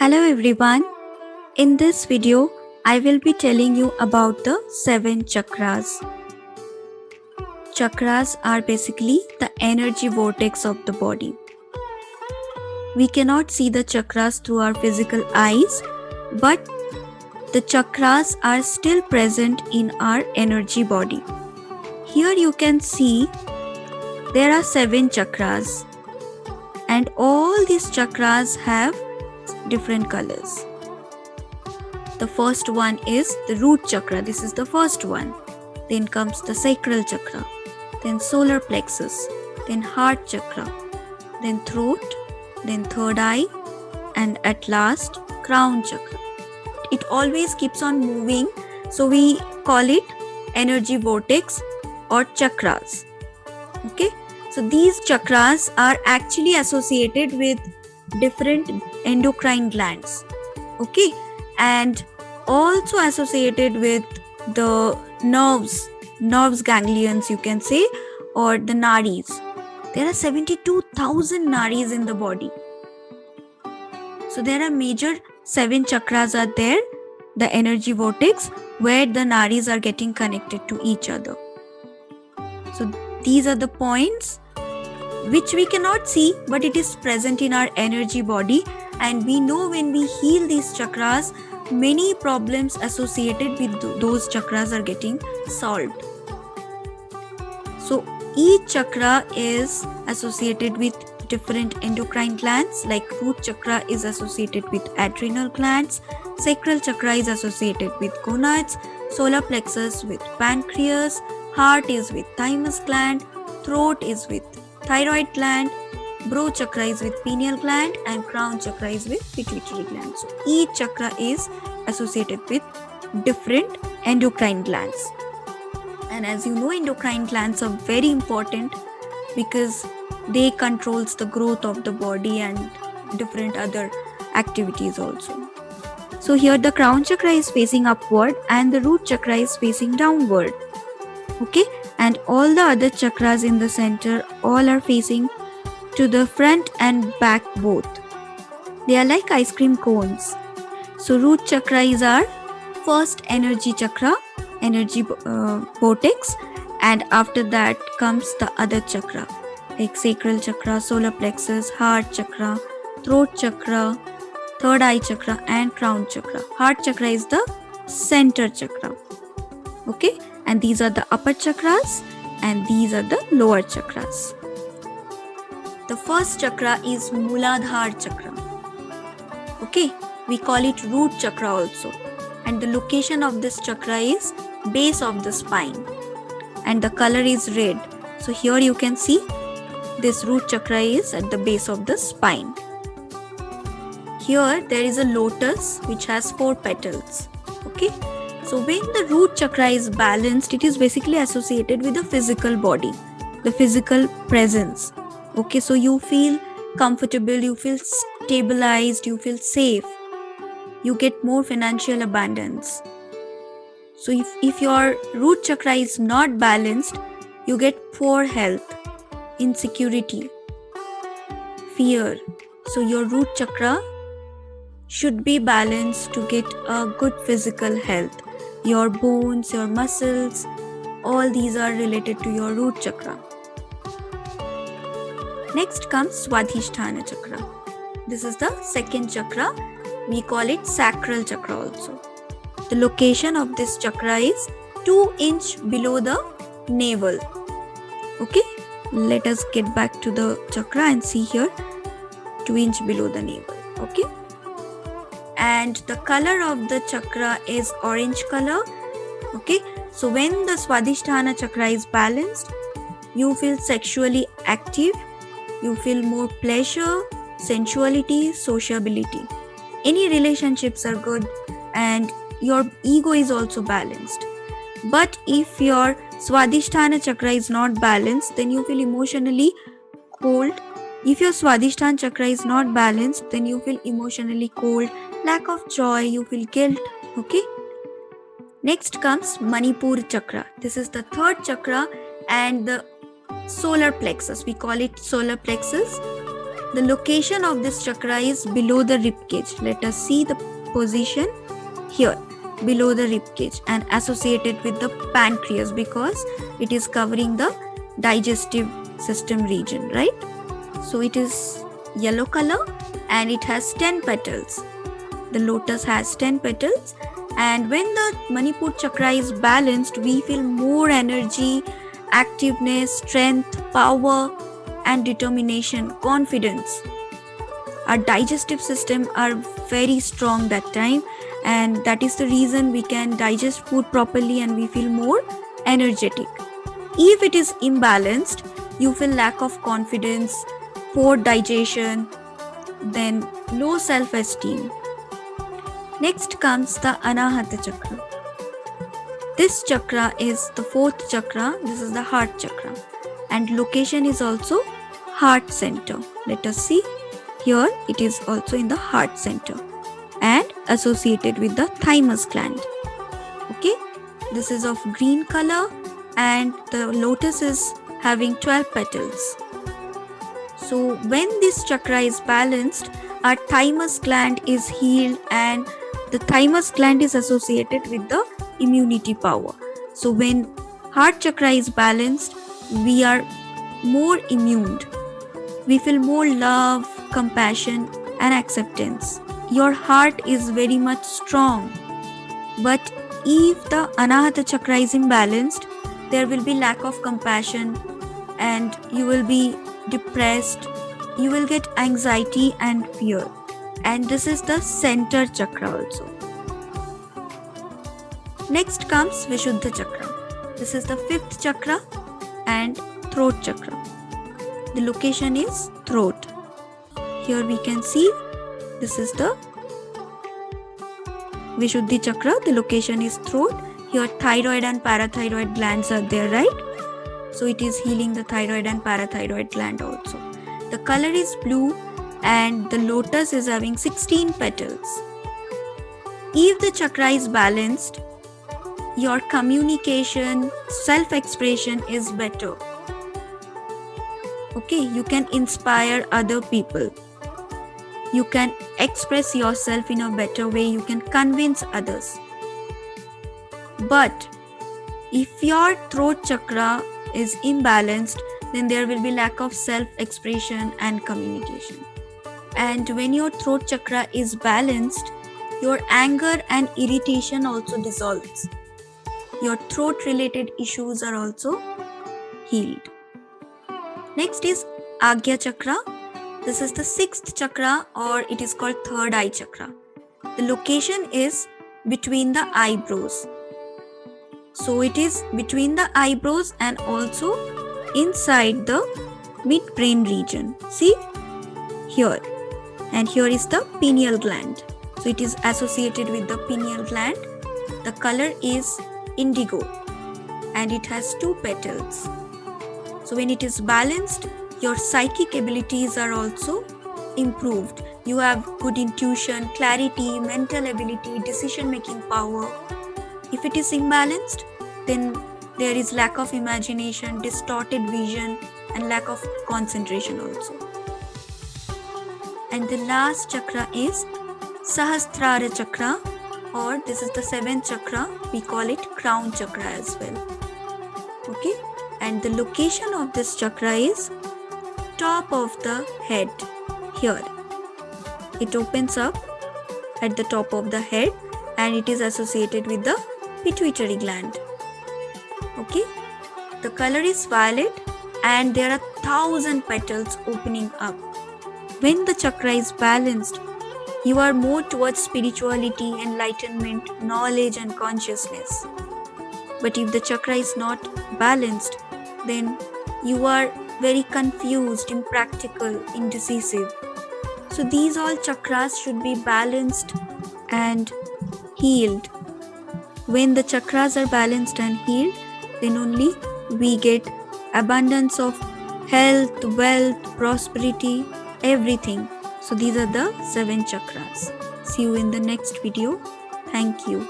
Hello everyone. In this video, I will be telling you about the 7 chakras. Chakras are basically the energy vortex of the body. We cannot see the chakras through our physical eyes, but the chakras are still present in our energy body. Here you can see there are 7 chakras, and all these chakras have different colors. The first one is the root chakra. This is the first one. Then comes the sacral chakra, then solar plexus, then heart chakra, then throat, then third eye, and at last crown chakra. It always keeps on moving, so we call it energy vortex or chakras. Okay, so these chakras are actually associated with different endocrine glands. Okay, and also associated with the nerves ganglions, you can say, or the nadis. There are 72,000 nadis in the body. So there are major 7 chakras are there, the energy vortex, where the nadis are getting connected to each other. So these are the points which we cannot see, but it is present in our energy body, and we know when we heal these chakras, many problems associated with those chakras are getting solved. So each chakra is associated with different endocrine glands, like root chakra is associated with adrenal glands, sacral chakra is associated with gonads, solar plexus with pancreas, heart is with thymus gland, throat is with thyroid gland, brow chakra is with pineal gland, and crown chakra is with pituitary gland. So each chakra is associated with different endocrine glands. And as you know, endocrine glands are very important because they controls the growth of the body and different other activities also. So here the crown chakra is facing upward and the root chakra is facing downward. Okay, and all the other chakras in the center all are facing to the front and back both. They are like ice cream cones. So root chakra is our first energy chakra, energy vortex, and after that comes the other chakra like sacral chakra, solar plexus, heart chakra, throat chakra, third eye chakra, and crown chakra. Heart chakra is the center chakra. Okay, and these are the upper chakras and these are the lower chakras. The first chakra is Muladhara chakra. Okay, we call it root chakra also, and the location of this chakra is base of the spine, and the color is red. So here you can see this root chakra is at the base of the spine. Here there is a lotus which has 4 petals. Okay, so when the root chakra is balanced, it is basically associated with the physical body, the physical presence. Okay, so you feel comfortable, you feel stabilized, you feel safe, you get more financial abundance. So if your root chakra is not balanced, you get poor health, insecurity, fear. So your root chakra should be balanced to get a good physical health. Your bones, your muscles, all these are related to your root chakra. Next comes Swadhisthana chakra. This is the second chakra. We call it sacral chakra also. The location of this chakra is 2 inches below the navel. Okay, let us get back to the chakra and see here 2 inches below the navel. Okay, and the color of the chakra is orange color. Okay, so when the Swadhisthana chakra is balanced, you feel sexually active, you feel more pleasure, sensuality, sociability. Any relationships are good, and your ego is also balanced. But if your Swadhisthana chakra is not balanced, then you feel emotionally cold. If your Swadhisthana chakra is not balanced, then you feel emotionally cold, lack of joy, you feel guilt. Okay, next comes Manipur chakra. This is the third chakra and the solar plexus. We call it solar plexus. The location of this chakra is below the rib cage. Let us see the position here, below the rib cage, and associated with the pancreas because it is covering the digestive system region, right? So it is yellow color and it has 10 petals. The lotus has 10 petals, and when the Manipur chakra is balanced, we feel more energy, activeness, strength, power, and determination, confidence. Our digestive system are very strong that time, and that is the reason we can digest food properly and we feel more energetic. If it is imbalanced, you feel lack of confidence, poor digestion, then low self-esteem. Next comes the Anahata chakra. This chakra is the fourth chakra. This is the heart chakra, and location is also heart center. Let us see. Here it is also in the heart center and associated with the thymus gland. Okay, this is of green color and the lotus is having 12 petals. So when this chakra is balanced, our thymus gland is healed, and the thymus gland is associated with the immunity power. So when heart chakra is balanced, we are more immune. We feel more love, compassion, and acceptance. Your heart is very much strong. But if the Anahata chakra is imbalanced, there will be lack of compassion and you will be depressed. You will get anxiety and fear. And this is the center chakra also. Next comes Vishuddha chakra. This is the fifth chakra and throat chakra. The location is throat. Here we can see this is the Vishuddhi chakra. The location is throat. Here thyroid and parathyroid glands are there, right? So it is healing the thyroid and parathyroid gland also. The color is blue and the lotus is having 16 petals. If the chakra is balanced, your communication, self-expression is better. Okay, you can inspire other people. You can express yourself in a better way. You can convince others. But if your throat chakra is imbalanced, then there will be lack of self-expression and communication. And when your throat chakra is balanced, your anger and irritation also dissolves. Your throat related issues are also healed. Next is Agya chakra. This is the sixth chakra, or it is called third eye chakra. The location is between the eyebrows. So it is between the eyebrows and also inside the midbrain region. See here. And here is the pineal gland. So it is associated with the pineal gland. The color is indigo and it has 2 petals. So when it is balanced, your psychic abilities are also improved. You have good intuition, clarity, mental ability, decision-making power. If it is imbalanced, then there is lack of imagination, distorted vision, and lack of concentration also. And the last chakra is Sahasrara chakra, or this is the 7th chakra. We call it crown chakra as well. Okay, and the location of this chakra is top of the head. Here it opens up at the top of the head and it is associated with the pituitary gland. Okay, the color is violet and there are 1,000 petals opening up. When the chakra is balanced, you are more towards spirituality, enlightenment, knowledge and consciousness. But if the chakra is not balanced, then you are very confused, impractical, indecisive. So these all chakras should be balanced and healed. When the chakras are balanced and healed, then only we get abundance of health, wealth, prosperity, everything. So these are the 7 chakras. See you in the next video. Thank you.